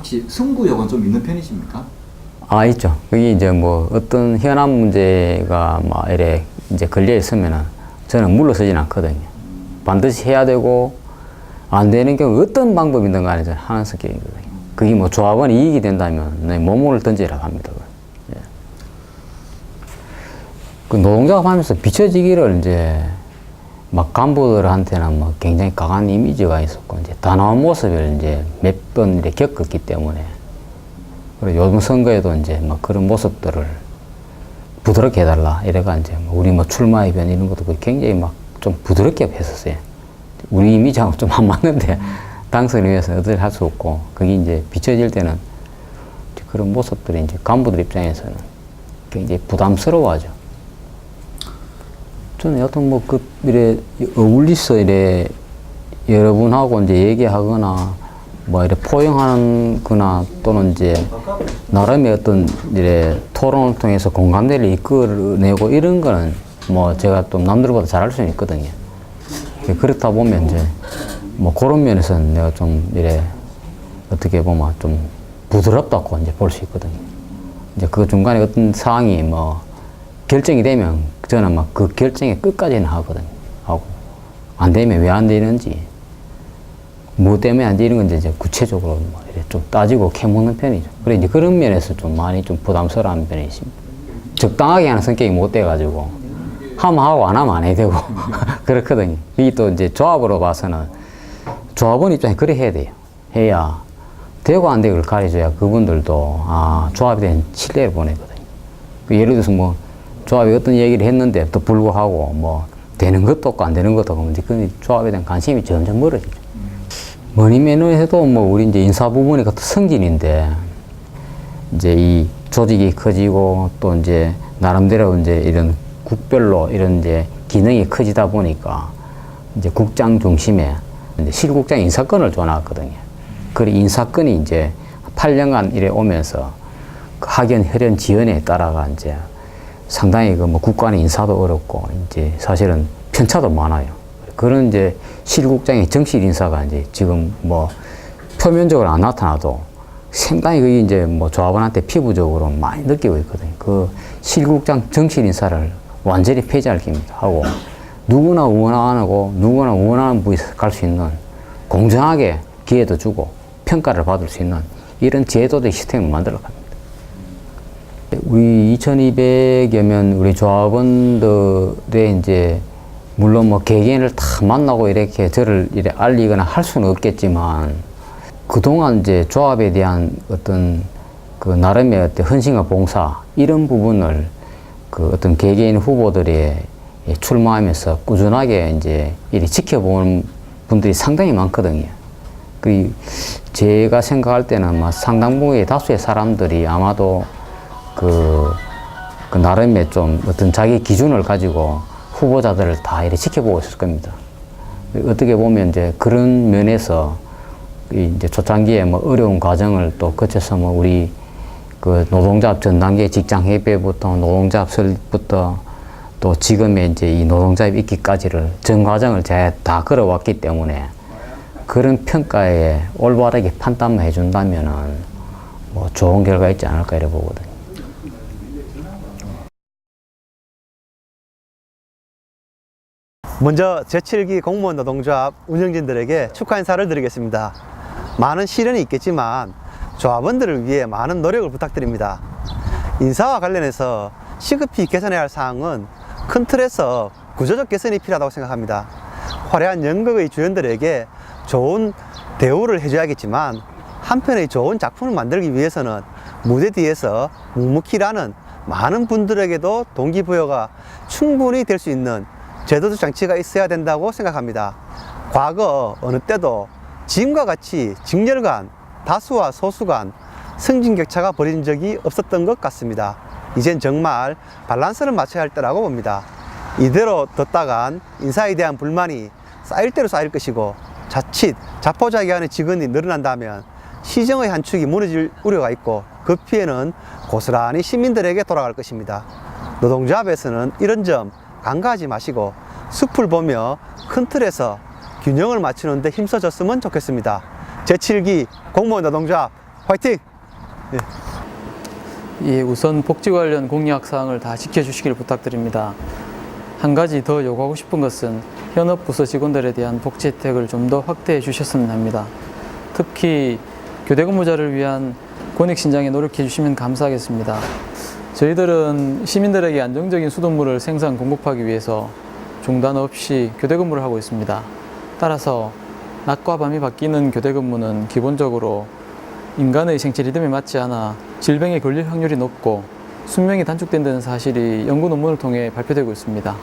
혹시 승부욕은 좀 있는 편이십니까? 아, 있죠. 그게 이제 뭐 어떤 현안 문제가 막 이래 이제 걸려 있으면은 저는 물러서진 않거든요. 반드시 해야 되고 안 되는 경우 어떤 방법이든 간에 저는 하는 성격이거든요. 그게 뭐 조합원 이익이 된다면 내 몸을 던지라 합니다. 예. 그 노동자가 하면서 비춰지기를 이제 막 간부들한테는 뭐 굉장히 강한 이미지가 있었고 이제 단호한 모습을 이제 몇 번 이렇게 겪었기 때문에 그리고 요즘 선거에도 이제 막 그런 모습들을 부드럽게 해달라 이래가 이제 우리 뭐 출마 이변 이런 것도 굉장히 막 좀 부드럽게 했었어요. 우리 이미지하고 좀 안 맞는데 당선을 위해서 어떻게 할 수 없고 그게 이제 비춰질 때는 그런 모습들이 이제 간부들 입장에서는 굉장히 부담스러워하죠. 저는 여튼 뭐 그 이래 어울리서 이래 여러분하고 이제 얘기하거나 뭐 이래 포용하거나 또는 이제 나름의 어떤 이래 토론을 통해서 공감대를 이끌어내고 이런 거는 뭐 제가 좀 남들보다 잘할 수는 있거든요. 그렇다 보면 이제 뭐 그런 면에서는 내가 좀 이래 어떻게 보면 좀 부드럽다고 이제 볼 수 있거든요. 이제 그 중간에 어떤 사항이 뭐 결정이 되면 저는 막 그 결정의 끝까지는 하거든요. 하고 안 되면 왜 안 되는지 뭐 때문에 안 되는 건지 이제 구체적으로 뭐 이렇게 좀 따지고 캐묻는 편이죠. 그래 이제 그런 면에서 좀 많이 좀 부담스러운 편이 있습니다. 적당하게 하는 성격이 못 돼가지고 하면 하고 안 하면 안 해야 되고 그렇거든요. 이게 또 이제 조합으로 봐서는 조합원 입장에 그래 해야 돼요. 해야 되고 안 되고를 가려줘야 그분들도 아 조합에 대한 신뢰를 보내거든요. 예를 들어서 뭐 조합이 어떤 얘기를 했는데 또 불구하고 뭐 되는 것도 없고 안 되는 것도 없고 이제 그 조합에 대한 관심이 점점 멀어지죠. 뭐니 매니 해도 뭐 우리 이제 인사 부분이 같은 성진인데 이제 이 조직이 커지고 또 이제 나름대로 이제 이런 국별로 이런 이제 기능이 커지다 보니까 이제 국장 중심에 이제 실국장 인사권을 줘놨거든요. 그 인사권이 이제 8년간 이래 오면서 그 학연, 혈연, 지연에 따라가 이제 상당히 그 뭐 국간의 인사도 어렵고 이제 사실은 편차도 많아요. 그런 이제 실국장의 정실 인사가 이제 지금 뭐 표면적으로 안 나타나도 상당히 그게 이제 뭐 조합원한테 피부적으로 많이 느끼고 있거든요. 그 실국장 정실 인사를 완전히 폐지할 겁니다. 하고 누구나 원하고 누구나 원하는 부위에 갈 수 있는 공정하게 기회도 주고 평가를 받을 수 있는 이런 제도적 시스템을 만들어 갑니다. 우리 2200여 명 우리 조합원들의 이제 물론 뭐 개개인을 다 만나고 이렇게 저를 이렇게 알리거나 할 수는 없겠지만 그동안 이제 조합에 대한 어떤 그 나름의 어떤 헌신과 봉사 이런 부분을 그 어떤 개개인 후보들이 출마하면서 꾸준하게 이제 이렇게 지켜보는 분들이 상당히 많거든요. 그 제가 생각할 때는 아마 상당 부분의 다수의 사람들이 아마도 그 나름의 좀 어떤 자기 기준을 가지고 후보자들을 다 이렇게 지켜보고 있을 겁니다. 어떻게 보면 이제 그런 면에서 이제 초창기에 뭐 어려운 과정을 또 거쳐서 뭐 우리 그 노동자합 전 단계 직장협의회부터 노동자합 설립부터 또 지금의 이제 이 노동자합 있기까지를 전 과정을 제가 다 걸어왔기 때문에 그런 평가에 올바르게 판단만 해준다면은 뭐 좋은 결과 있지 않을까 이래 보거든요. 먼저 제7기 공무원 노동조합 운영진들에게 축하 인사를 드리겠습니다. 많은 시련이 있겠지만 조합원들을 위해 많은 노력을 부탁드립니다. 인사와 관련해서 시급히 개선해야 할 사항은 큰 틀에서 구조적 개선이 필요하다고 생각합니다. 화려한 연극의 주연들에게 좋은 대우를 해줘야겠지만 한편의 좋은 작품을 만들기 위해서는 무대 뒤에서 묵묵히 일하는 많은 분들에게도 동기부여가 충분히 될 수 있는 제도적 장치가 있어야 된다고 생각합니다. 과거 어느 때도 지금과 같이 직렬 간, 다수와 소수 간 승진격차가 벌어진 적이 없었던 것 같습니다. 이젠 정말 밸런스를 맞춰야 할 때라고 봅니다. 이대로 뒀다간 인사에 대한 불만이 쌓일 대로 쌓일 것이고 자칫 자포자기하는 직원이 늘어난다면 시정의 한 축이 무너질 우려가 있고 그 피해는 고스란히 시민들에게 돌아갈 것입니다. 노동조합에서는 이런 점 간과하지 마시고 숲을 보며 큰 틀에서 균형을 맞추는 데 힘써줬으면 좋겠습니다. 제7기 공무원 노동조합 화이팅! 예, 우선 복지 관련 공약 사항을 다 지켜주시길 부탁드립니다. 한 가지 더 요구하고 싶은 것은 현업 부서 직원들에 대한 복지 혜택을 좀 더 확대해 주셨으면 합니다. 특히 교대 근무자를 위한 권익 신장에 노력해 주시면 감사하겠습니다. 저희들은 시민들에게 안정적인 수돗물을 생산 공급하기 위해서 중단 없이 교대 근무를 하고 있습니다. 따라서 낮과 밤이 바뀌는 교대 근무는 기본적으로 인간의 생체 리듬에 맞지 않아 질병에 걸릴 확률이 높고 수명이 단축된다는 사실이 연구 논문을 통해 발표되고 있습니다.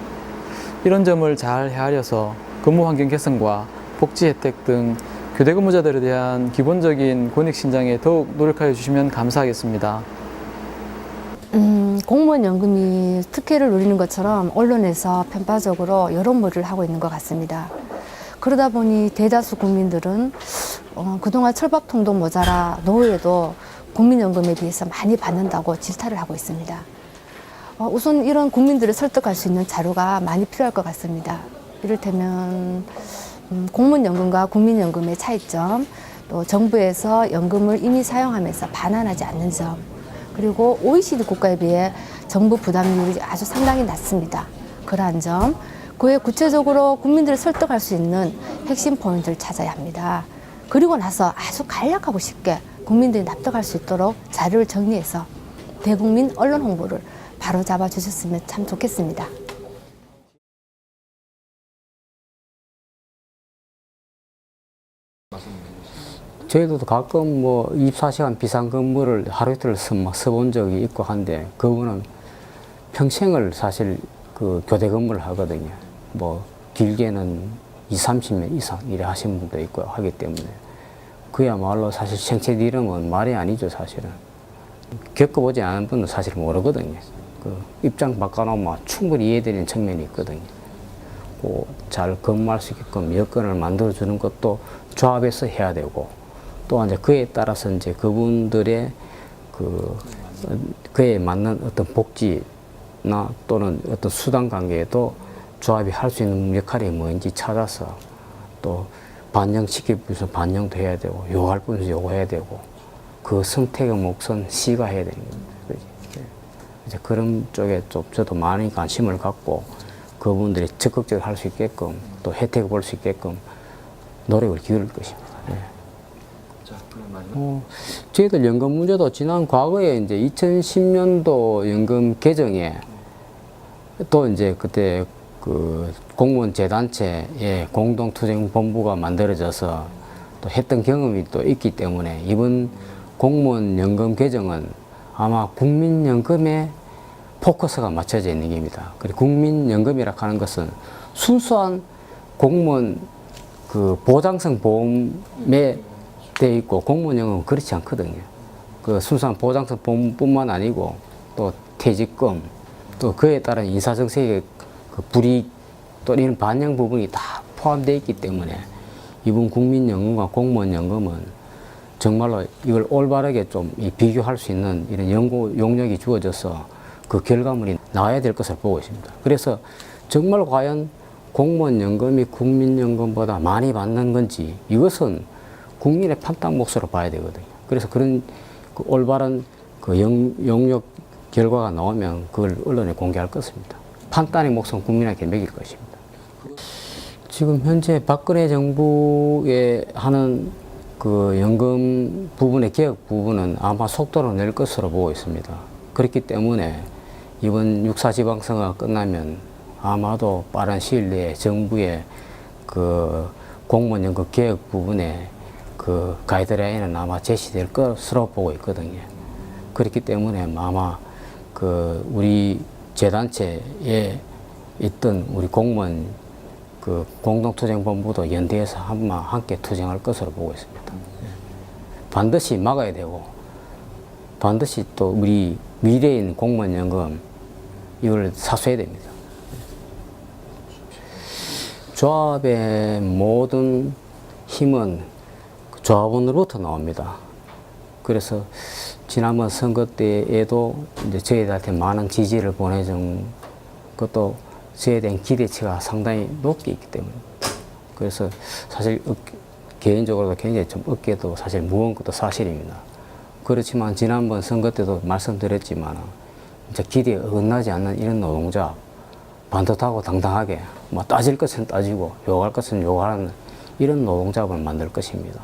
이런 점을 잘 헤아려서 근무 환경 개선과 복지 혜택 등 교대 근무자들에 대한 기본적인 권익 신장에 더욱 노력하여 주시면 감사하겠습니다. 공무원 연금이 특혜를 누리는 것처럼 언론에서 편파적으로 여론몰이를 하고 있는 것 같습니다. 그러다 보니 대다수 국민들은 그동안 철밥통도 모자라 노후에도 국민연금에 비해서 많이 받는다고 질타를 하고 있습니다. 우선 이런 국민들을 설득할 수 있는 자료가 많이 필요할 것 같습니다. 이를테면 공무원연금과 국민연금의 차이점, 또 정부에서 연금을 이미 사용하면서 반환하지 않는 점, 그리고 OECD 국가에 비해 정부 부담률이 아주 상당히 낮습니다. 그러한 점, 그에 구체적으로 국민들을 설득할 수 있는 핵심 포인트를 찾아야 합니다. 그리고 나서 아주 간략하고 쉽게 국민들이 납득할 수 있도록 자료를 정리해서 대국민 언론 홍보를 바로 잡아 주셨으면 참 좋겠습니다. 저희도 가끔 뭐 24시간 비상근무를 하루 이틀 써본 적이 있고 한데 그분은 평생을 사실 그 교대 근무를 하거든요. 뭐 길게는 20-30년 이상 일에 하신 분도 있고 하기 때문에 그야말로 사실 생체 이름은 말이 아니죠, 사실은. 겪어보지 않은 분은 사실 모르거든요. 그 입장 바꿔놓으면 충분히 이해되는 측면이 있거든요. 잘 근무할 수 있게끔 여건을 만들어주는 것도 조합해서 해야 되고 또 이제 그에 따라서 이제 그분들의 그에 맞는 어떤 복지나 또는 어떤 수당 관계에도 조합이 할 수 있는 역할이 뭔지 찾아서 또 반영시킬 분에서 반영도 해야 되고 요구할 분에서 요구해야 되고 그 선택의 몫은 시가 해야 되는 겁니다. 이제 그런 쪽에 좀 저도 많이 관심을 갖고 그분들이 적극적으로 할 수 있게끔 또 혜택을 볼 수 있게끔 노력을 기울일 것입니다. 자, 그럼 마지막. 저희들 연금 문제도 지난 과거에 이제 2010년도 연금 개정에 또 이제 그때 그 공무원 재단체의 공동투쟁본부가 만들어져서 또 했던 경험이 또 있기 때문에 이번 공무원 연금 개정은 아마 국민연금에 포커스가 맞춰져 있는 겁니다. 그리고 국민연금이라 하는 것은 순수한 공무원 그 보장성 보험에 돼 있고 공무원연금은 그렇지 않거든요. 그 순수한 보장성 보험뿐만 아니고 또 퇴직금 또 그에 따른 인사정책의 그 불이익 또 이런 반영 부분이 다 포함되어 있기 때문에 이번 국민연금과 공무원연금은 정말로 이걸 올바르게 좀 비교할 수 있는 이런 연구 용역이 주어져서 그 결과물이 나와야 될 것을 보고 있습니다. 그래서 정말 과연 공무원연금이 국민연금보다 많이 받는 건지 이것은 국민의 판단 몫으로 봐야 되거든요. 그래서 그런 그 올바른 그 용역 결과가 나오면 그걸 언론에 공개할 것입니다. 판단의 몫은 국민에게 맡길 것입니다. 지금 현재 박근혜 정부에 하는 그 연금 부분의 개혁 부분은 아마 속도를 낼 것으로 보고 있습니다. 그렇기 때문에 이번 6.4 지방선거가 끝나면 아마도 빠른 시일 내에 정부의 그 공무원 연금 개혁 부분에 그 가이드라인은 아마 제시될 것으로 보고 있거든요. 그렇기 때문에 아마 그 우리 재단체에 있던 우리 공무원 그 공동투쟁본부도 연대해서 함께 투쟁할 것으로 보고 있습니다. 반드시 막아야 되고 반드시 또 우리 미래인 공무원연금 이걸 사수해야 됩니다. 조합의 모든 힘은 조합원으로부터 나옵니다. 그래서 지난번 선거 때에도 이제 저희들한테 많은 지지를 보내준 것도 저에 대한 기대치가 상당히 높게 있기 때문에 그래서 사실 개인적으로도 굉장히 좀 어깨도 사실 무거운 것도 사실입니다. 그렇지만 지난번 선거 때도 말씀드렸지만 진짜 기대에 어긋나지 않는 이런 노동자, 반듯하고 당당하게 뭐 따질 것은 따지고 욕할 것은 욕하는 이런 노동자를 만들 것입니다.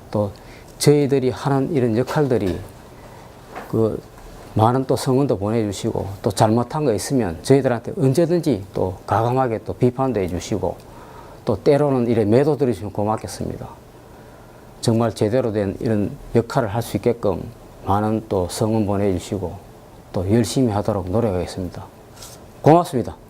또 저희들이 하는 이런 역할들이 그 많은 또 성원도 보내주시고 또 잘못한 거 있으면 저희들한테 언제든지 또 가감하게 또 비판도 해주시고 또 때로는 이래 매도 들으시면 고맙겠습니다. 정말 제대로 된 이런 역할을 할 수 있게끔 많은 또 성원 보내주시고 또 열심히 하도록 노력하겠습니다. 고맙습니다.